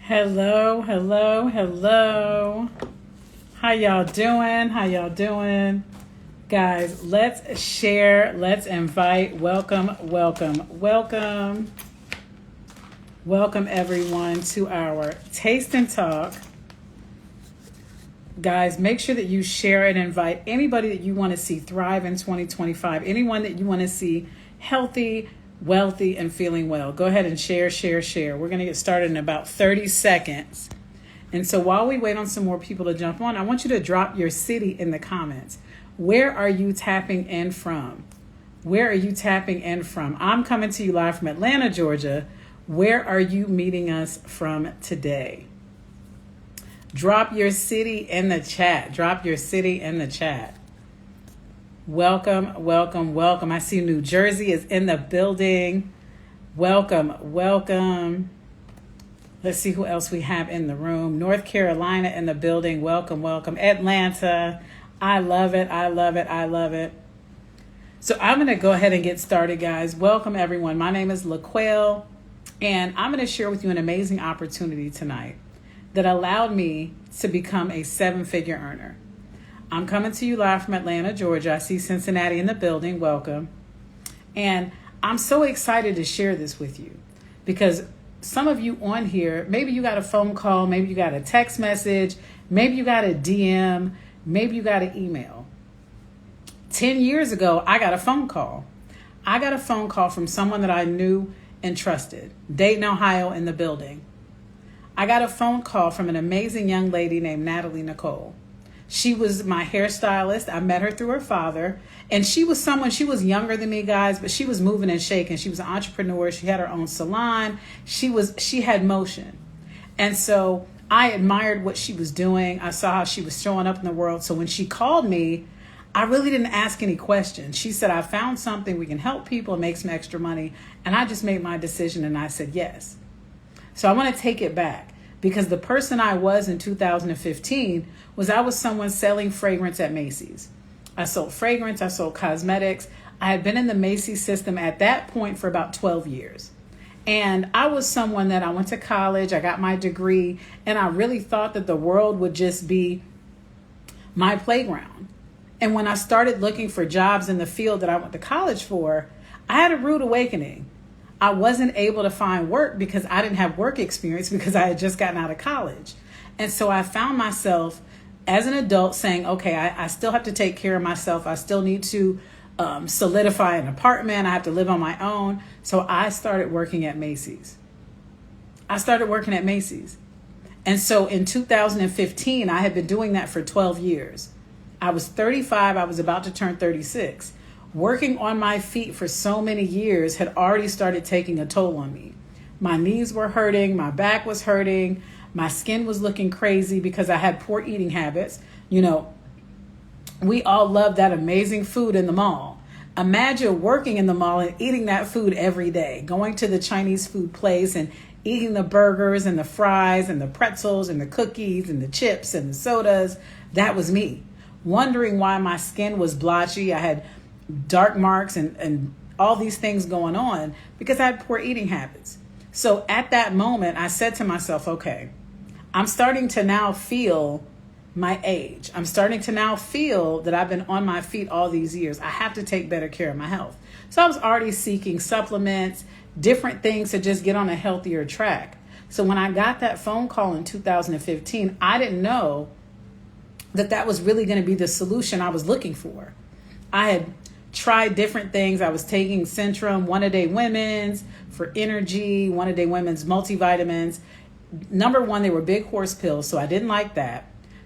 Hello, hello, hello. How y'all doing? How y'all doing? Guys, let's share, let's invite. Welcome, welcome, welcome. Welcome everyone to our Taste and Talk. Guys, make sure that you share and invite anybody that you want to see thrive in 2025. Anyone that you want to see healthy, wealthy, and feeling well. Go ahead and share, share, share. We're going to get started in about 30 seconds. And so while we wait on some more people to jump on, I want you to drop your city in the comments. Where are you tapping in from? Where are you tapping in from? I'm coming to you live from Atlanta, Georgia. Where are you meeting us from today? Drop your city in the chat. Drop your city in the chat. Welcome, welcome, welcome. I see New Jersey is in the building. Welcome, welcome. Let's see who else we have in the room. North Carolina in the building. Welcome, welcome. Atlanta. I love it. I love it. I love it. So I'm going to go ahead and get started, guys. Welcome, everyone. My name is Laquail, and I'm going to share with you an amazing opportunity tonight that allowed me to become a seven-figure earner. I'm coming to you live from Atlanta, Georgia. I see Cincinnati in the building. Welcome. And I'm so excited to share this with you because some of you on here, maybe you got a phone call, maybe you got a text message, maybe you got a DM, maybe you got an email. 10 years ago, I got a phone call. I got a phone call from someone that I knew and trusted. Dayton, Ohio in the building. I got a phone call from an amazing young lady named Natalie Nicole. She was my hairstylist. I met her through her father. And she was younger than me, guys, but she was moving and shaking. She was an entrepreneur. She had her own salon. She had motion. And so I admired what she was doing. I saw how she was showing up in the world. So when she called me, I really didn't ask any questions. She said, I found something. We can help people and make some extra money. And I just made my decision and I said yes. So I want to take it back. Because the person I was in 2015 I was someone selling fragrance at Macy's. I sold fragrance, I sold cosmetics. I had been in the Macy's system at that point for about 12 years. And I was someone that I went to college, I got my degree, and I really thought that the world would just be my playground. And when I started looking for jobs in the field that I went to college for, I had a rude awakening. I wasn't able to find work because I didn't have work experience because I had just gotten out of college. And so I found myself as an adult saying, okay, I still have to take care of myself. I still need to solidify an apartment. I have to live on my own. So I started working at Macy's. And so in 2015, I had been doing that for 12 years. I was 35. I was about to turn 36. Working on my feet for so many years had already started taking a toll on me. My knees were hurting, my back was hurting, my skin was looking crazy because I had poor eating habits. You know, we all love that amazing food in the mall. Imagine working in the mall and eating that food every day, going to the Chinese food place and eating the burgers and the fries and the pretzels and the cookies and the chips and the sodas. That was me. Wondering why my skin was blotchy. I had dark marks and all these things going on because I had poor eating habits. So at that moment, I said to myself, okay, I'm starting to now feel my age. I'm starting to now feel that I've been on my feet all these years. I have to take better care of my health. So I was already seeking supplements, different things to just get on a healthier track. So when I got that phone call in 2015, I didn't know that was really going to be the solution I was looking for. I had tried different things. I was taking Centrum, one-a-day women's for energy, one-a-day women's multivitamins. Number one, they were big horse pills, so I didn't like that.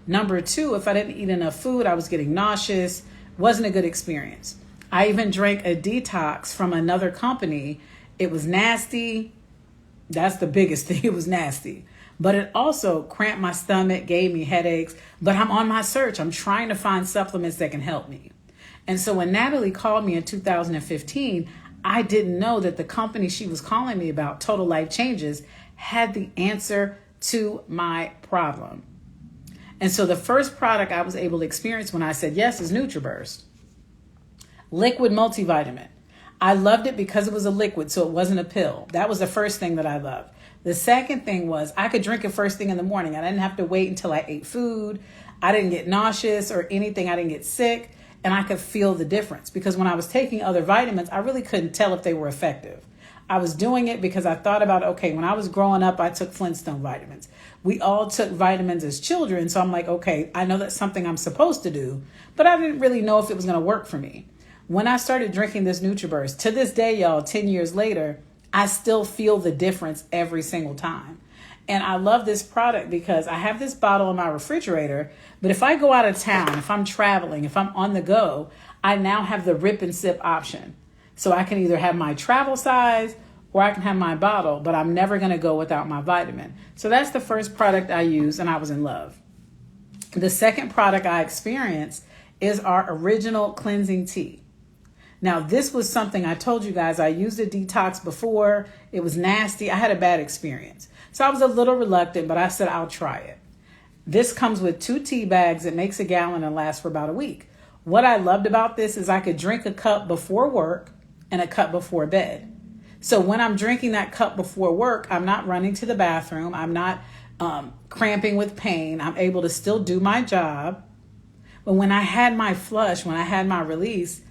Number two, if I didn't eat enough food, I was getting nauseous. Wasn't a good experience. I even drank a detox from another company. It was nasty. That's the biggest thing. It was nasty. But it also cramped my stomach, gave me headaches. But I'm on my search. I'm trying to find supplements that can help me. And so when Natalie called me in 2015, I didn't know that the company she was calling me about, Total Life Changes, had the answer to my problem. And so the first product I was able to experience when I said yes is NutriBurst. Liquid multivitamin. I loved it because it was a liquid, so it wasn't a pill. That was the first thing that I loved. The second thing was I could drink it first thing in the morning. I didn't have to wait until I ate food. I didn't get nauseous or anything. I didn't get sick. And I could feel the difference because when I was taking other vitamins, I really couldn't tell if they were effective. I was doing it because I thought about, okay, when I was growing up, I took Flintstone vitamins. We all took vitamins as children. So I'm like, okay, I know that's something I'm supposed to do, but I didn't really know if it was going to work for me. When I started drinking this NutriBurst, to this day, y'all, 10 years later, I still feel the difference every single time. And I love this product because I have this bottle in my refrigerator, but if I go out of town, if I'm traveling, if I'm on the go, I now have the rip and sip option. So I can either have my travel size or I can have my bottle, but I'm never going to go without my vitamin. So that's the first product I used and I was in love. The second product I experienced is our original cleansing tea. Now, this was something I told you guys, I used a detox before. It was nasty. I had a bad experience. So I was a little reluctant, but I said, I'll try it. This comes with 2 tea bags. It makes a gallon and lasts for about a week. What I loved about this is I could drink a cup before work and a cup before bed. So when I'm drinking that cup before work, I'm not running to the bathroom. I'm not cramping with pain. I'm able to still do my job. But when I had my flush, when I had my release,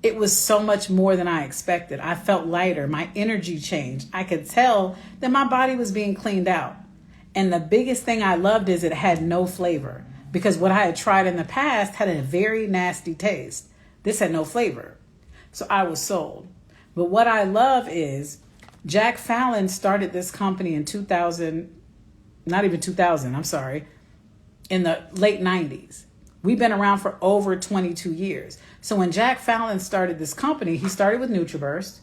it was so much more than I expected. I felt lighter. My energy changed. I could tell that my body was being cleaned out. And the biggest thing I loved is it had no flavor because what I had tried in the past had a very nasty taste. This had no flavor. So I was sold. But what I love is Jack Fallon started this company in 2000, not even 2000, I'm sorry, in the late 90s. We've been around for over 22 years. So when Jack Fallon started this company, he started with NutriBurst,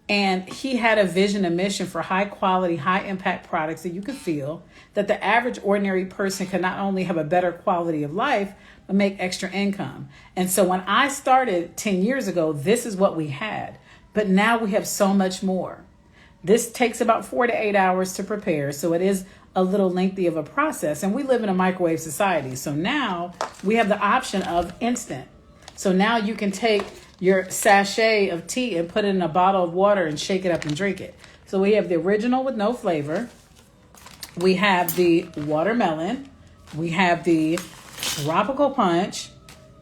and he had a vision and mission for high quality, high impact products that you could feel that the average ordinary person can not only have a better quality of life, but make extra income. And so when I started 10 years ago, this is what we had. But now we have so much more. This takes about 4 to 8 hours to prepare. So it is a little lengthy of a process. And we live in a microwave society. So now we have the option of instant. So now you can take your sachet of tea and put it in a bottle of water and shake it up and drink it. So we have the original with no flavor. We have the watermelon. We have the tropical punch.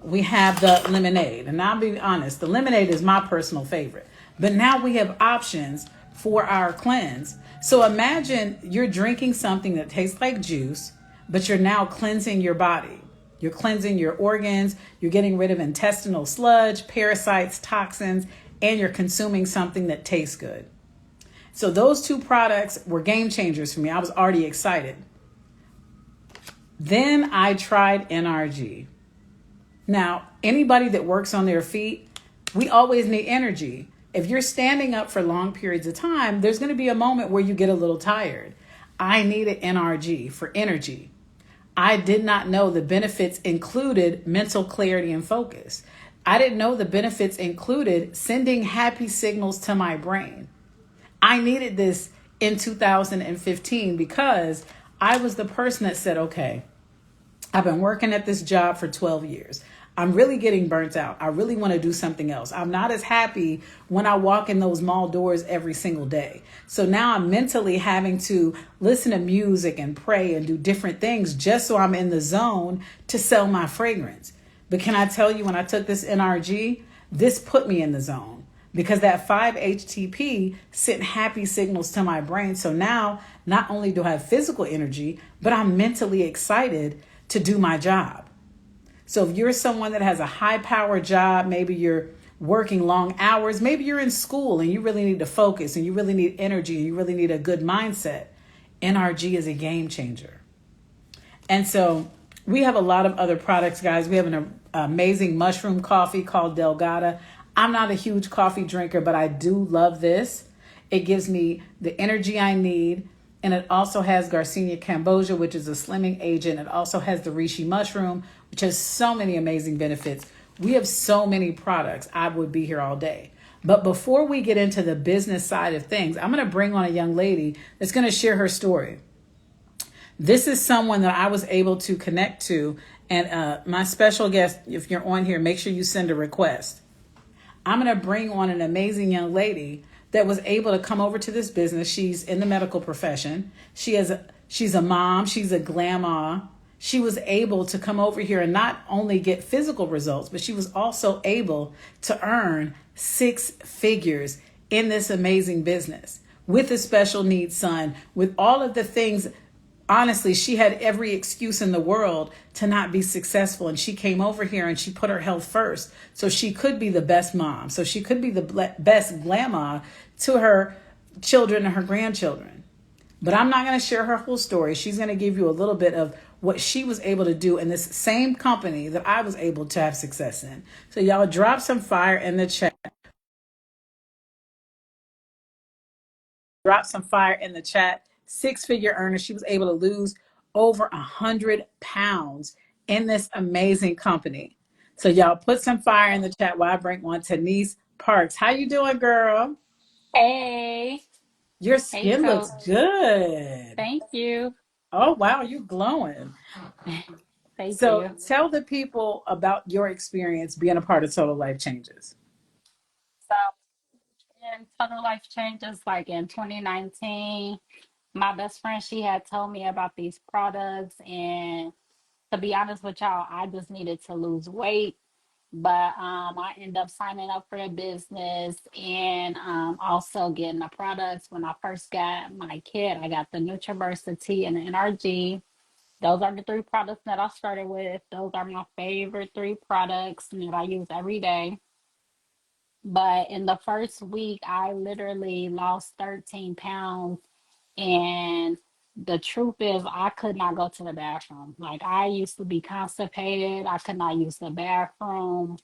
We have the lemonade. And I'll be honest, the lemonade is my personal favorite. But now we have options for our cleanse. So imagine you're drinking something that tastes like juice, but you're now cleansing your body. You're cleansing your organs. You're getting rid of intestinal sludge, parasites, toxins, and you're consuming something that tastes good. So those 2 products were game changers for me. I was already excited. Then I tried NRG. Now, anybody that works on their feet, we always need energy. If you're standing up for long periods of time, there's going to be a moment where you get a little tired. I needed NRG for energy. I did not know the benefits included mental clarity and focus. I didn't know the benefits included sending happy signals to my brain. I needed this in 2015 because I was the person that said, okay, I've been working at this job for 12 years. I'm really getting burnt out. I really want to do something else. I'm not as happy when I walk in those mall doors every single day. So now I'm mentally having to listen to music and pray and do different things just so I'm in the zone to sell my fragrance. But can I tell you, when I took this NRG, this put me in the zone because that 5-HTP sent happy signals to my brain. So now not only do I have physical energy, but I'm mentally excited to do my job. So if you're someone that has a high power job, maybe you're working long hours, maybe you're in school and you really need to focus and you really need energy and you really need a good mindset, NRG is a game changer. And so we have a lot of other products, guys. We have an amazing mushroom coffee called Delgada. I'm not a huge coffee drinker, but I do love this. It gives me the energy I need. And it also has Garcinia cambogia, which is a slimming agent. It also has the reishi mushroom, which has so many amazing benefits. We have so many products. I would be here all day. But before we get into the business side of things, I'm going to bring on a young lady that's going to share her story. This is someone that I was able to connect to. And my special guest, if you're on here, make sure you send a request. I'm going to bring on an amazing young lady that was able to come over to this business. She's in the medical profession. She's a mom, she's a grandma. She was able to come over here and not only get physical results, but she was also able to earn six figures in this amazing business with a special needs son, with all of the things. Honestly, she had every excuse in the world to not be successful. And she came over here and she put her health first. So she could be the best mom. So she could be the best grandma to her children and her grandchildren. But I'm not going to share her whole story. She's going to give you a little bit of what she was able to do in this same company that I was able to have success in. So y'all drop some fire in the chat. Drop some fire in the chat. Six-figure earner. She was able to lose over 100 pounds in this amazing company. So y'all put some fire in the chat while I bring on Tanise Parks. How you doing, girl? Hey, Your hey, skin looks Coach. good. Thank you. Oh wow, you glowing. Thank So you. tell the people about your experience being a part of Total Life Changes. So, in Total Life Changes, like in 2019, my best friend, she had told me about these products. And to be honest with y'all, I just needed to lose weight. But I ended up signing up for the business and also getting the products. When I first got my kit, I got the NutriVersity and the NRG. Those are the three products that I started with. Those are my favorite three products that I use every day. But in the first week, I literally lost 13 pounds. And the truth is, I could not go to the bathroom. Like, I used to be constipated, I could not use the bathroom.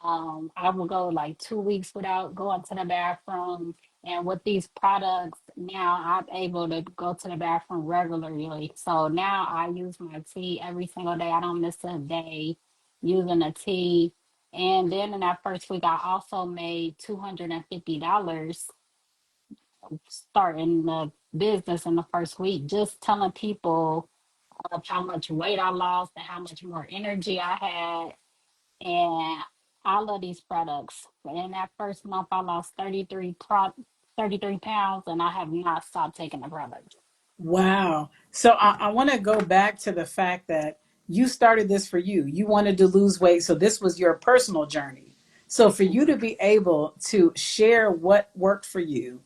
I will go like 2 weeks without going to the bathroom. And with these products, now I'm able to go to the bathroom regularly. So now I use my tea every single day. I don't miss a day using a tea. And then in that first week, I also made $250 starting the business in the first week, just telling people of how much weight I lost and how much more energy I had. And I love these products. In that first month, I lost 33 pounds, and I have not stopped taking the product. Wow. So I want to go back to the fact that you started this for you. You wanted to lose weight. So this was your personal journey. So for you to be able to share what worked for you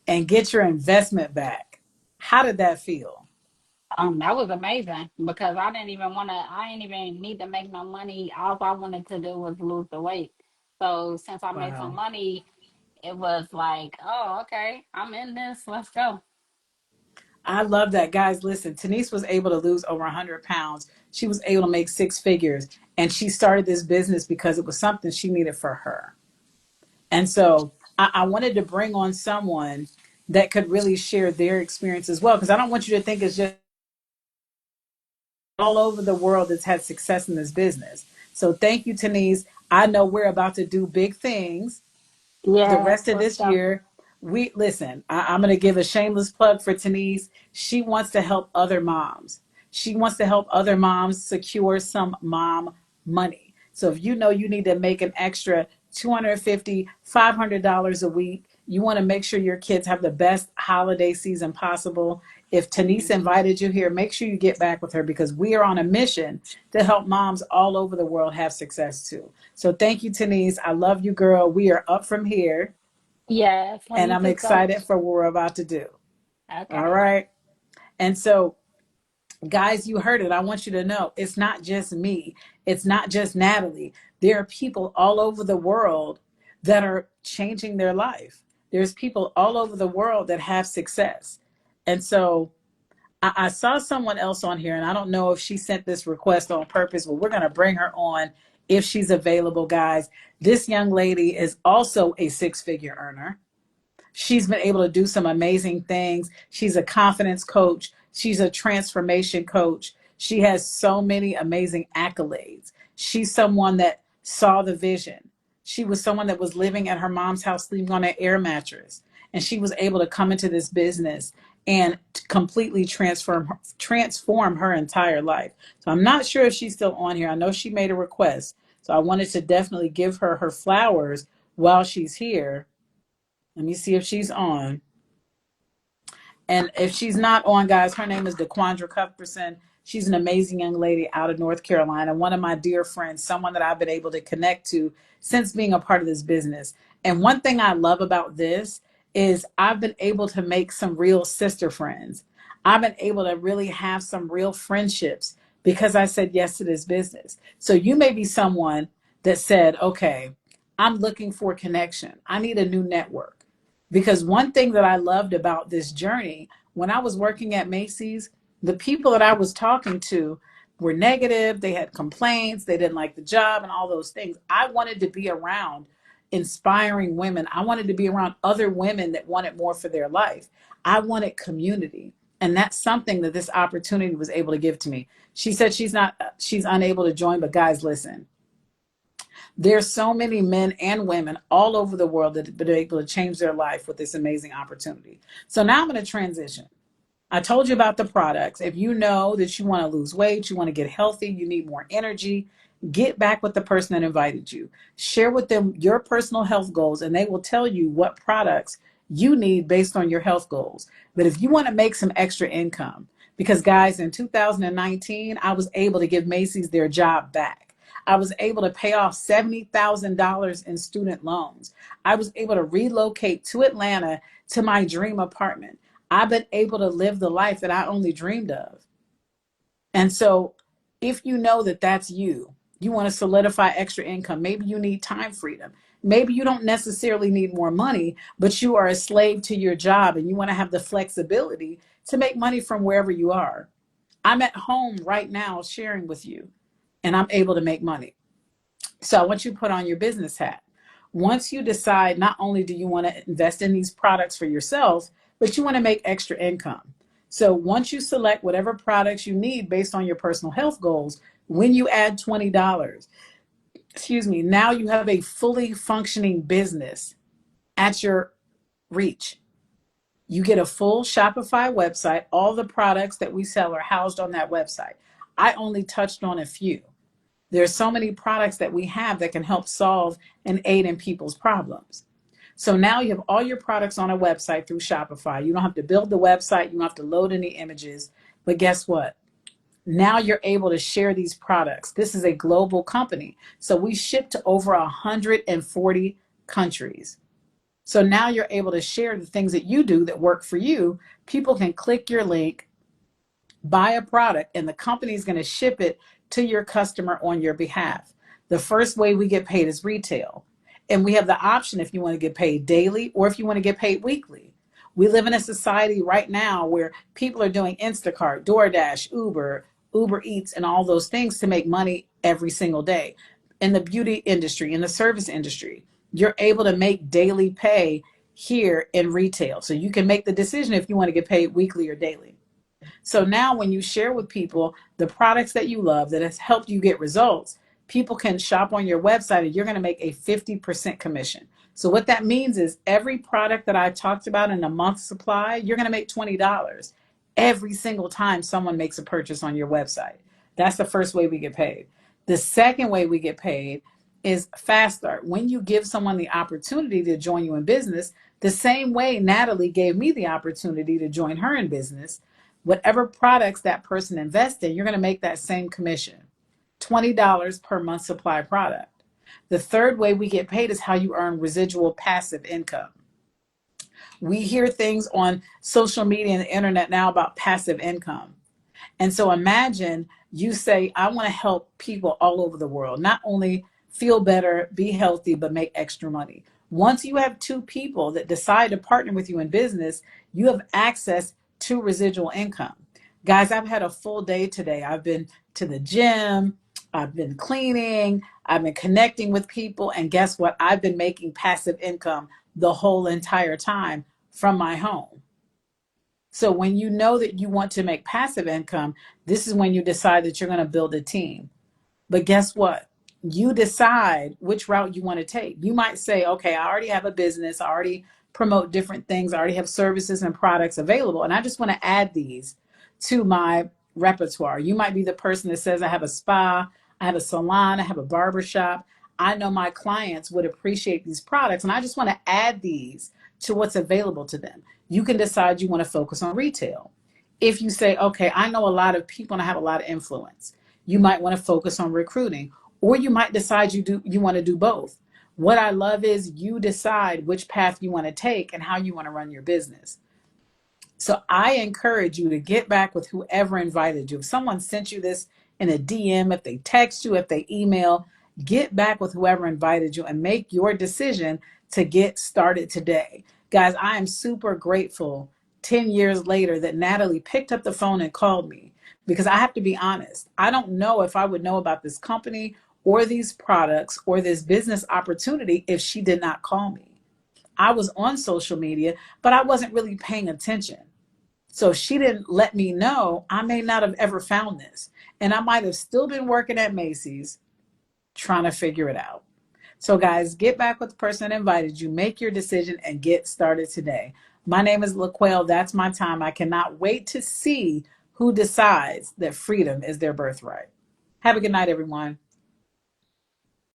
and get your investment back, how did that feel? That was amazing because I didn't even want to. I didn't even need to make no money. All I wanted to do was lose the weight. So since I made some Wow. money, it was like, oh, okay, I'm in this. Let's go. I love that. Guys, listen, Denise was able to lose over 100 pounds. She was able to make six figures. And she started this business because it was something she needed for her. And so I wanted to bring on someone that could really share their experience as well. Because I don't want you to think it's just all over the world that's had success in this business. So thank you, Denise. I know we're about to do big things the Yes, rest of let's this go. year. We listen, I'm going to give a shameless plug for Denise. She wants to help other moms. She wants to help other moms secure some mom money. So if you know you need to make an extra $250, $500 a week, you want to make sure your kids have the best holiday season possible. If Tanise invited you here, make sure you get back with her because we are on a mission to help moms all over the world have success too. So thank you, Tanise. I love you, girl. We are up from here, Yes, let and me I'm just go. excited for what we're about to do. All Okay. right. And so, guys, you heard it. I want you to know it's not just me, it's not just Natalie. There are people all over the world that are changing their life. There's people all over the world that have success. And so, I saw someone else on here, and I don't know if she sent this request on purpose, but we're going to bring her on if she's available, guys. This young lady is also a six-figure earner. She's been able to do some amazing things. She's a confidence coach. She's a transformation coach. She has so many amazing accolades. She's someone that saw the vision. She was someone that was living at her mom's house, sleeping on an air mattress. And she was able to come into this business and completely transform her entire life. So I'm not sure if she's still on here. I know she made a request. So I wanted to definitely give her her flowers while she's here. Let me see if she's on. And if she's not on, guys, her name is DeQuandra Cuthbertson. She's an amazing young lady out of North Carolina, one of my dear friends, someone that I've been able to connect to since being a part of this business. And one thing I love about this is I've been able to make some real sister friends. I've been able to really have some real friendships because I said yes to this business. So you may be someone that said, okay, I'm looking for connection. I need a new network. Because one thing that I loved about this journey, when I was working at Macy's, the people that I was talking to were negative. They had complaints. They didn't like the job and all those things. I wanted to be around inspiring women. I wanted to be around other women that wanted more for their life. I wanted community. And that's something that this opportunity was able to give to me. She said she's unable to join, but guys, listen, there's so many men and women all over the world that have been able to change their life with this amazing opportunity. So now I'm going to transition. I told you about the products. If you know that you want to lose weight, you want to get healthy, you need more energy, get back with the person that invited you. Share with them your personal health goals, and they will tell you what products you need based on your health goals. But if you want to make some extra income, because guys, in 2019, I was able to give Macy's their job back. I was able to pay off $70,000 in student loans. I was able to relocate to Atlanta to my dream apartment. I've been able to live the life that I only dreamed of. And so, if you know that that's you, you want to solidify extra income. Maybe you need time freedom. Maybe you don't necessarily need more money, but you are a slave to your job and you want to have the flexibility to make money from wherever you are. I'm at home right now sharing with you, and I'm able to make money. So I want you to put on your business hat. Once you decide, not only do you want to invest in these products for yourself, but you want to make extra income. So once you select whatever products you need based on your personal health goals, when you add $20, excuse me, now you have a fully functioning business at your reach. You get a full Shopify website. All the products that we sell are housed on that website. I only touched on a few. There's so many products that we have that can help solve and aid in people's problems. So now you have all your products on a website through Shopify. You don't have to build the website, you don't have to load any images. But guess what? Now you're able to share these products. This is a global company. So we ship to over 140 countries. So now you're able to share the things that you do that work for you. People can click your link, buy a product, and the company is going to ship it to your customer on your behalf. The first way we get paid is retail. And we have the option if you want to get paid daily or if you want to get paid weekly. We live in a society right now where people are doing Instacart, DoorDash, Uber Eats, and all those things to make money every single day. In the beauty industry, in the service industry, you're able to make daily pay here in retail. So you can make the decision if you want to get paid weekly or daily. So now when you share with people the products that you love that has helped you get results, people can shop on your website and you're going to make a 50% commission. So what that means is every product that I talked about in a month's supply, you're going to make $20 every single time someone makes a purchase on your website. That's the first way we get paid. The second way we get paid is fast start. When you give someone the opportunity to join you in business, the same way Natalie gave me the opportunity to join her in business, whatever products that person invests in, you're going to make that same commission, $20 per month supply product. The third way we get paid is how you earn residual passive income. We hear things on social media and the internet now about passive income. And so imagine you say, I want to help people all over the world, not only feel better, be healthy, but make extra money. Once you have two people that decide to partner with you in business, you have access to residual income. Guys, I've had a full day today. I've been to the gym, I've been cleaning, I've been connecting with people, and guess what? I've been making passive income the whole entire time from my home. So when you know that you want to make passive income, this is when you decide that you're going to build a team. But guess what? You decide which route you want to take. You might say, okay, I already have a business. I already promote different things. I already have services and products available. And I just want to add these to my repertoire. You might be the person that says, I have a spa, I have a salon, I have a barber shop. I know my clients would appreciate these products. And I just want to add these to what's available to them. You can decide you want to focus on retail. If you say, okay, I know a lot of people and I have a lot of influence, you might want to focus on recruiting, or you might decide you want to do both. What I love is you decide which path you want to take and how you want to run your business. So I encourage you to get back with whoever invited you. If someone sent you this in a DM, if they text you, if they email, get back with whoever invited you and make your decision to get started today. Guys, I am super grateful 10 years later that Natalie picked up the phone and called me, because I have to be honest. I don't know if I would know about this company or these products or this business opportunity if she did not call me. I was on social media, but I wasn't really paying attention. So if she didn't let me know, I may not have ever found this. And I might have still been working at Macy's trying to figure it out. So, guys, get back with the person that invited you, make your decision, and get started today. My name is Laquail. That's my time. I cannot wait to see who decides that freedom is their birthright. Have a good night, everyone.